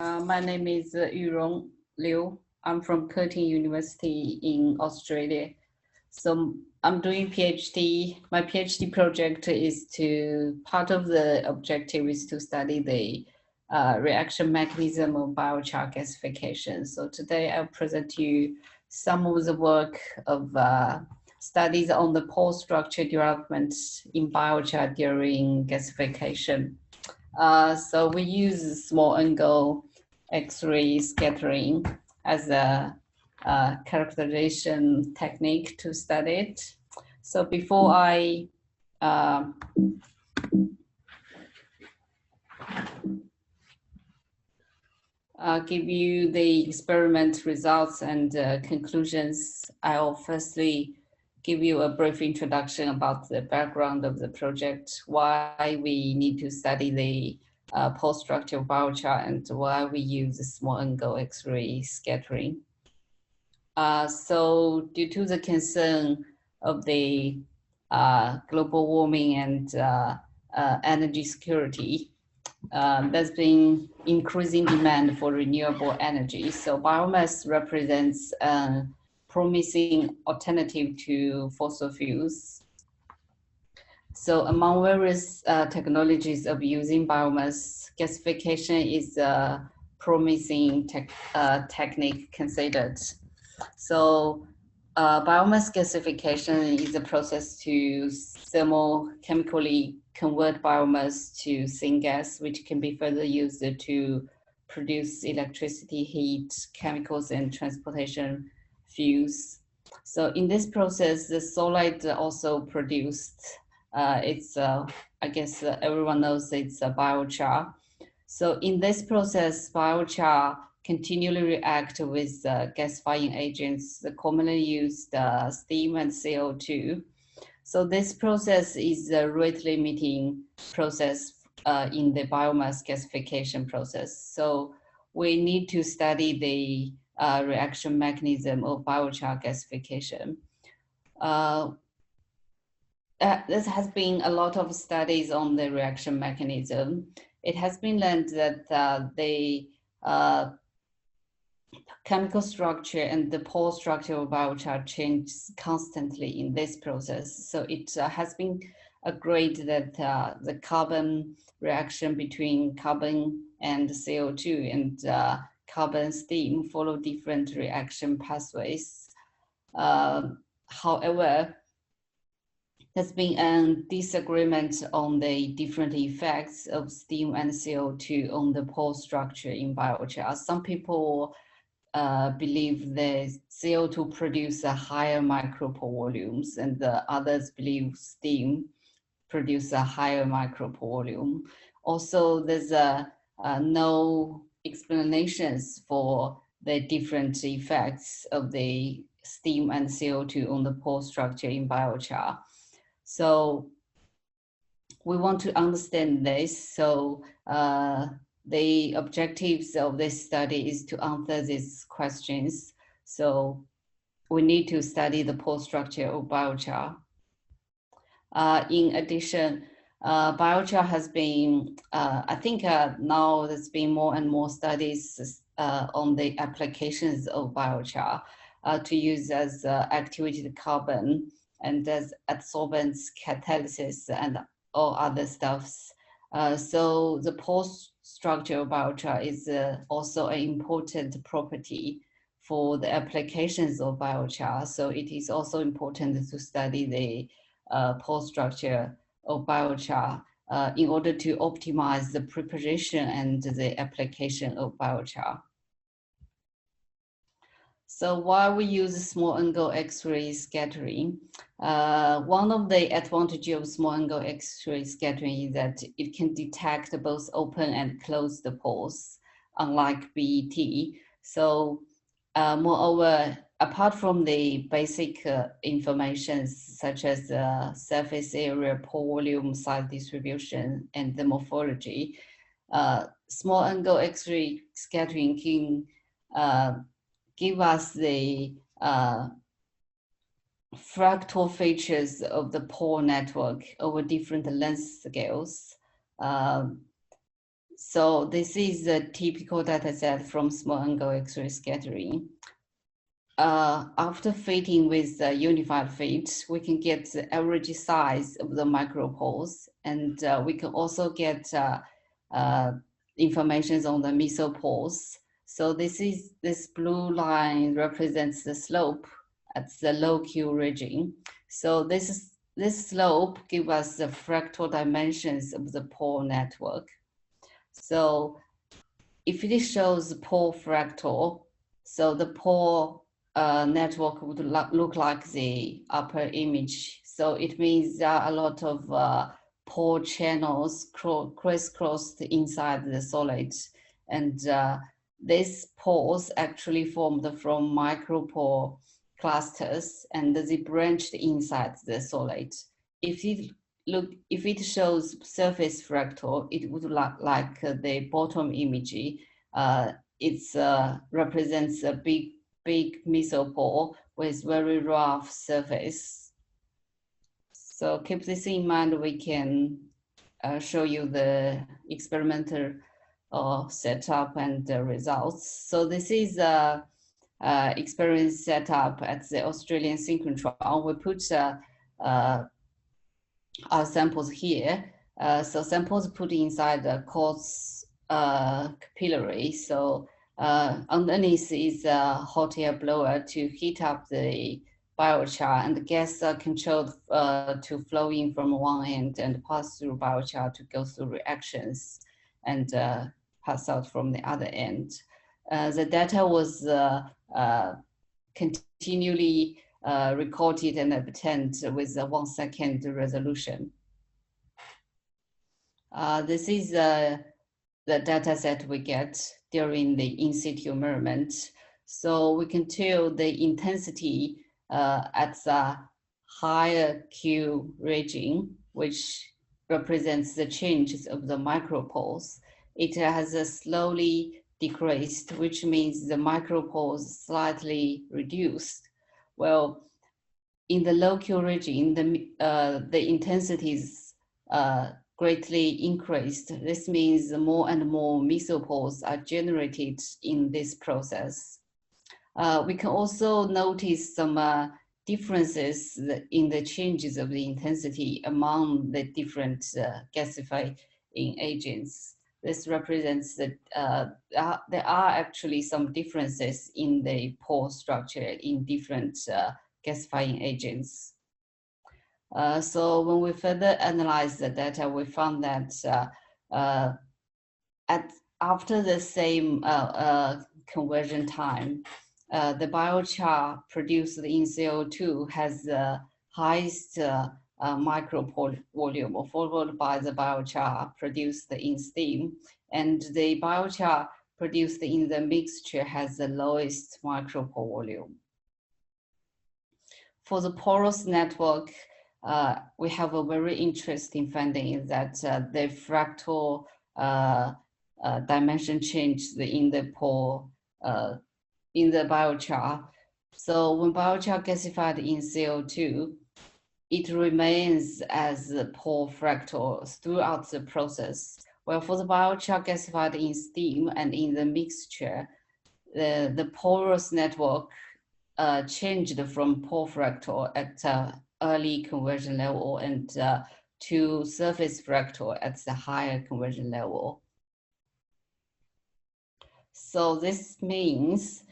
My name is Yurong Liu. I'm from Curtin University in Australia. So I'm doing PhD. My PhD project is part of the objective is to study the reaction mechanism of biochar gasification. So today I'll present to you some of the work of studies on the pore structure development in biochar during gasification. So we use small angle X-ray scattering as a characterization technique to study it. So before I give you the experiment results and conclusions, I'll firstly give you a brief introduction about the background of the project, why we need to study the pore structure of biochar, and why we use small angle X-ray scattering. So due to the concern of the global warming and energy security, there's been increasing demand for renewable energy. So biomass represents a promising alternative to fossil fuels. So among various technologies of using biomass, gasification is a promising technique considered. So biomass gasification is a process to thermochemically convert biomass to syngas, which can be further used to produce electricity, heat, chemicals, and transportation fuels. So in this process, the solid also produced. I guess everyone knows it's a biochar. So in this process, biochar continually react with gasifying agents, the commonly used steam and CO2. So this process is a rate limiting process in the biomass gasification process. So we need to study the reaction mechanism of biochar gasification. There has been a lot of studies on the reaction mechanism. It has been learned that the chemical structure and the pore structure of biochar changes constantly in this process. So it has been agreed that the carbon reaction between carbon and CO2 and carbon steam follow different reaction pathways. However, there's been a disagreement on the different effects of steam and CO2 on the pore structure in biochar. Some people believe the CO2 produce a higher micropore volumes, and the others believe steam produce a higher micropore volume. Also, there's no explanations for the different effects of the steam and CO2 on the pore structure in biochar. So we want to understand this. So the objectives of this study is to answer these questions. So we need to study the pore structure of biochar. In addition, biochar has been, I think now there's been more and more studies on the applications of biochar to use as activated carbon and as adsorbents, catalysis, and all other stuffs. So the pore structure of biochar is also an important property for the applications of biochar. So it is also important to study the pore structure of biochar in order to optimize the preparation and the application of biochar. So while we use small angle X-ray scattering, one of the advantages of small angle X-ray scattering is that it can detect both open and closed pores, unlike BET. So moreover, apart from the basic information such as the surface area, pore volume, size distribution, and the morphology, small angle X-ray scattering can give us the fractal features of the pore network over different length scales. So this is a typical data set from small angle X-ray scattering. After fitting with the unified fit, we can get the average size of the micropores, and we can also get information on the mesopores. So this blue line represents the slope at the low Q region. So this slope gives us the fractal dimensions of the pore network. So if it shows pore fractal, so the pore network would look like the upper image. So it means there are a lot of pore channels crisscrossed inside the solid. And these pores actually formed from micropore clusters, and they branched inside the solid. If it shows surface fractal, it would look like the bottom image. It represents a big mesopore with very rough surface. So keep this in mind. We can show you the experimental setup and the results. So this is a experiment setup at the Australian synchrotron. We put our samples here. So samples put inside the quartz capillary. So underneath is a hot air blower to heat up the biochar, and the gas are controlled to flow in from one end and pass through biochar to go through reactions and pass out from the other end. The data was continually recorded and obtained with a 1 second resolution. This is the data set we get during the in situ measurement. So we can tell the intensity at the higher Q region, which represents the changes of the micropores. It has slowly decreased, which means the micropores slightly reduced. Well, in the low Q region, the intensities greatly increased. This means more and more mesopores are generated in this process. We can also notice some differences in the changes of the intensity among the different gasifying agents. This represents that there are actually some differences in the pore structure in different gasifying agents. So when we further analyze the data, we found that after the same conversion time, the biochar produced in CO2 has the highest micropore volume, followed by the biochar produced in steam, and the biochar produced in the mixture has the lowest micropore volume. For the porous network, we have a very interesting finding that the fractal dimension changed in the pore in the biochar. So when biochar gasified in CO2, it remains as pore fractal throughout the process. Well, for the biochar gasified in steam and in the mixture, the porous network changed from pore fractal at early conversion level and to surface fractal at the higher conversion level. So this means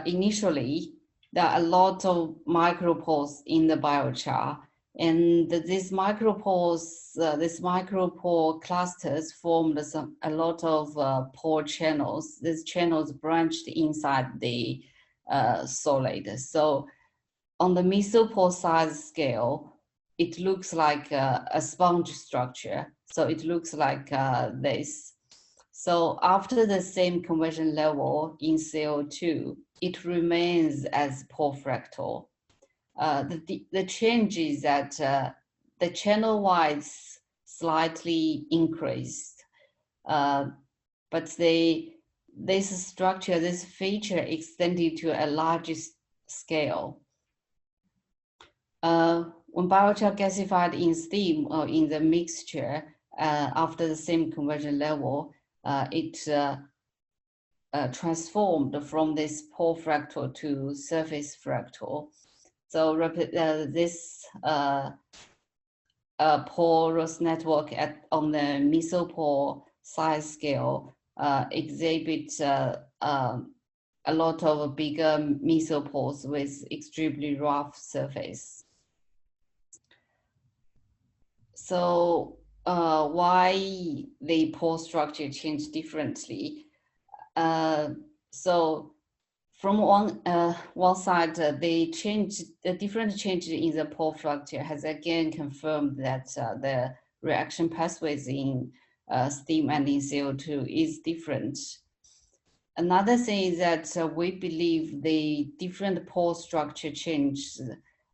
initially there are a lot of micropores in the biochar, and these micropores, these micropore clusters formed a lot of pore channels. These channels branched inside the solid. So on the mesopore size scale, it looks like a sponge structure. So it looks like this. So after the same conversion level in CO2, it remains as pore fractal. The change is that the channel widths slightly increased, but this structure, this feature extended to a larger scale. When biochar gasified in steam or in the mixture after the same conversion level, it transformed from this pore fractal to surface fractal. So this porous network on the mesopore size scale exhibits a lot of bigger mesopores with extremely rough surface. So why the pore structure changed differently? So from one side, the different changes in the pore structure has again confirmed that the reaction pathways in steam and in CO2 is different. Another thing is that we believe the different pore structure change.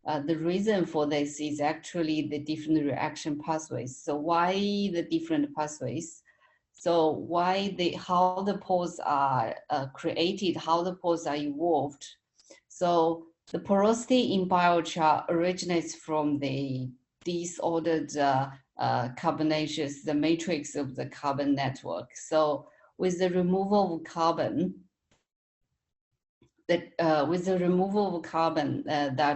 The reason for this is actually the different reaction pathways. So why the different pathways? So how the pores are created, how the pores are evolved. So the porosity in biochar originates from the disordered carbonaceous, the matrix of the carbon network. So with the removal of carbon, that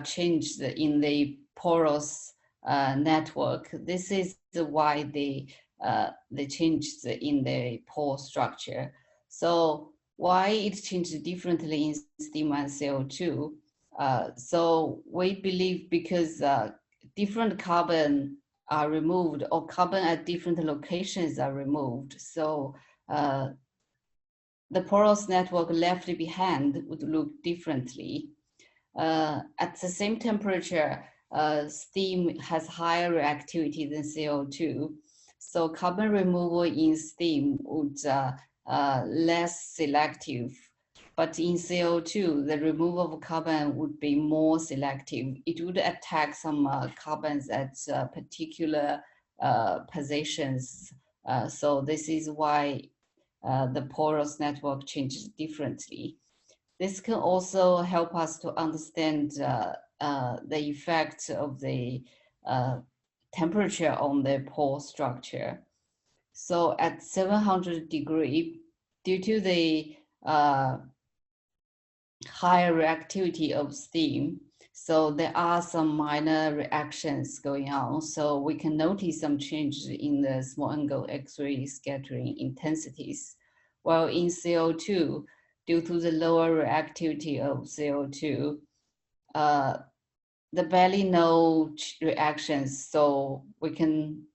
changed in the porous network, this is why the changes in the pore structure. So why it changed differently in steam and CO2? So we believe because different carbon are removed, or carbon at different locations are removed. So the porous network left behind would look differently. At the same temperature, steam has higher reactivity than CO2. So carbon removal in steam would less selective. But in CO2, the removal of carbon would be more selective. It would attack some carbons at particular positions. So this is why the porous network changes differently. This can also help us to understand the effect of the temperature on the pore structure. So at 700 degrees, due to the higher reactivity of steam, so there are some minor reactions going on. So we can notice some changes in the small angle X-ray scattering intensities. While in CO2, due to the lower reactivity of CO2, the barely no reactions, so we can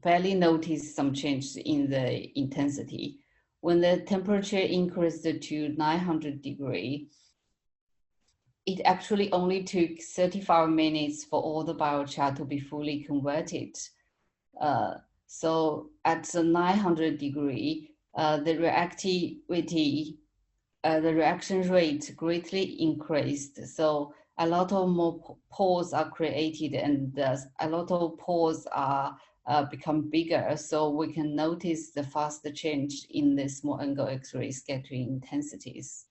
barely notice some change in the intensity. When the temperature increased to 900 degrees, it actually only took 35 minutes for all the biochar to be fully converted. So at the 900 degree, the reactivity, the reaction rate greatly increased. So a lot of more pores are created, and a lot of pores are become bigger. So we can notice the faster change in the small angle X-ray scattering intensities.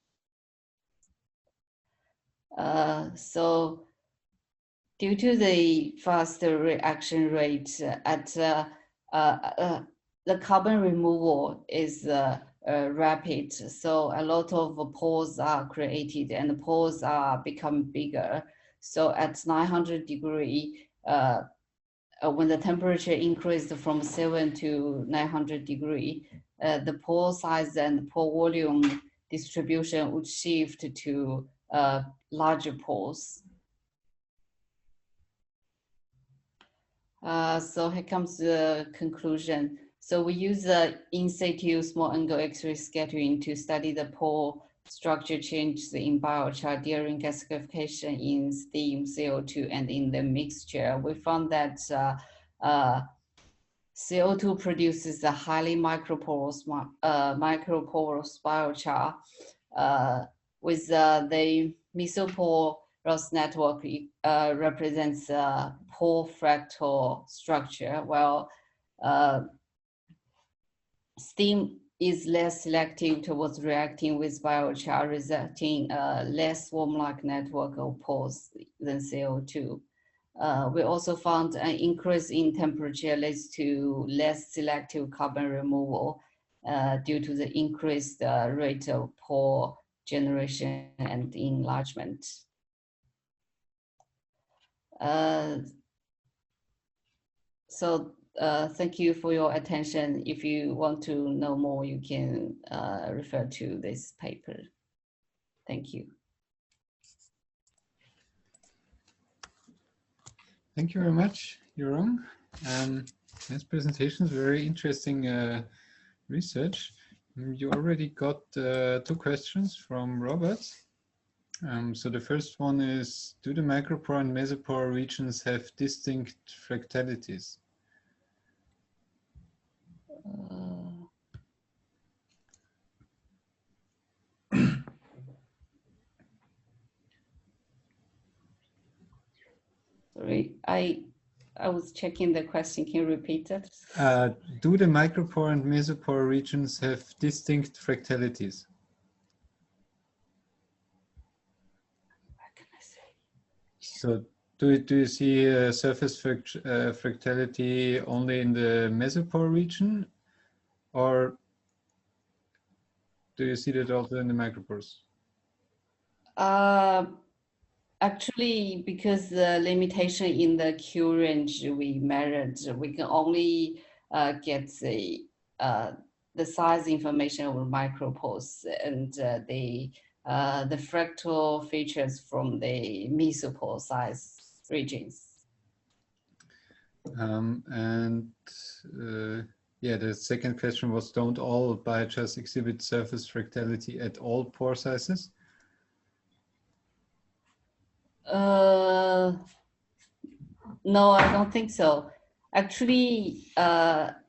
So due to the faster reaction rate the carbon removal is rapid. So a lot of pores are created and the pores are become bigger. So at 900 degrees, when the temperature increased from 7 to 900 degrees, the pore size and pore volume distribution would shift to larger pores. So here comes the conclusion. So we use the in situ small angle X-ray scattering to study the pore structure changes in biochar during gasification in steam, CO2, and in the mixture. We found that CO2 produces a highly microporous biochar with the mesoporous network represents a pore fractal structure, while steam is less selective towards reacting with biochar, resulting in a less worm-like network of pores than CO2. We also found an increase in temperature leads to less selective carbon removal, due to the increased rate of pore generation and enlargement. So thank you for your attention. If you want to know more, you can refer to this paper. Thank you. Thank you very much, Yurong. This presentation is very interesting research. You already got 2 questions from Robert. So the first one is, do the micropore and mesopore regions have distinct fractalities? Sorry, I was checking the question. Can you repeat it? Do the micropore and mesopore regions have distinct fractalities? What can I say? So do you see a surface fractality only in the mesopore region, or do you see that also in the micropores? Actually, because the limitation in the Q range we measured, we can only get the size information of micropores and the fractal features from the mesopore size regions. Yeah, the second question was, don't all biochars exhibit surface fractality at all pore sizes? No, I don't think so. Actually, at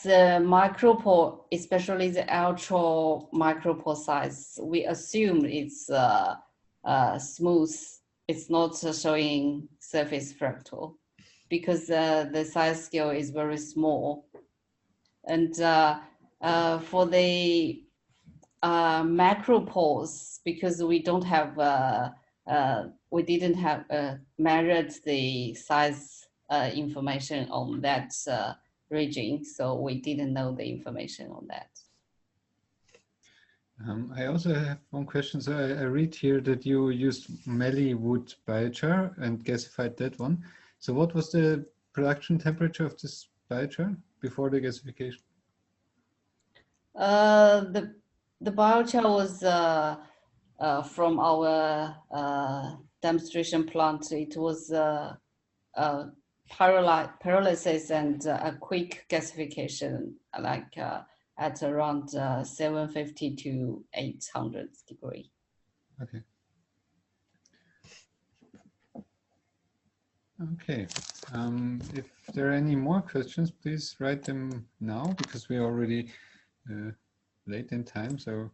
the micropore, especially the ultra micropore size, we assume it's smooth. It's not showing surface fractal because the size scale is very small. And for the macropores, because we don't have we didn't have measured the size information on that region, so we didn't know the information on that. I also have one question. So I read here that you used Melly wood biochar and gasified that one. So what was the production temperature of this biochar before the gasification? The biochar was from our demonstration plant. It was pyrolysis and a quick gasification, like at around 750 to 800 degrees. Okay. Okay. If there are any more questions, please write them now, because we are already late in time. So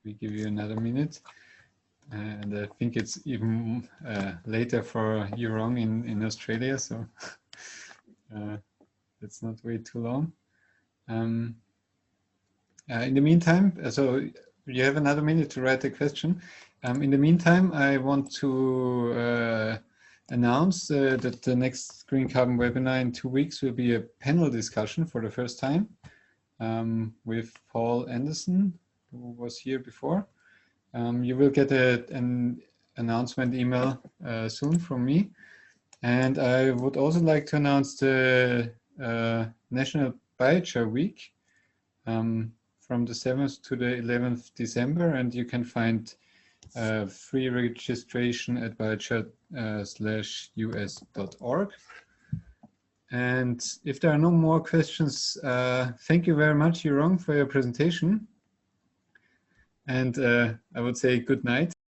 we give you another minute. And I think it's even later for Yurong in Australia, so let's not wait too long. In the meantime, so you have another minute to write a question. In the meantime, I want to announce that the next Green Carbon webinar in 2 weeks will be a panel discussion for the first time with Paul Anderson, who was here before. You will get an announcement email soon from me. And I would also like to announce the National Biochar Week from the 7th to the 11th December. And you can find free registration at biochar/us.org. And if there are no more questions, thank you very much, Yurong, for your presentation. And I would say good night.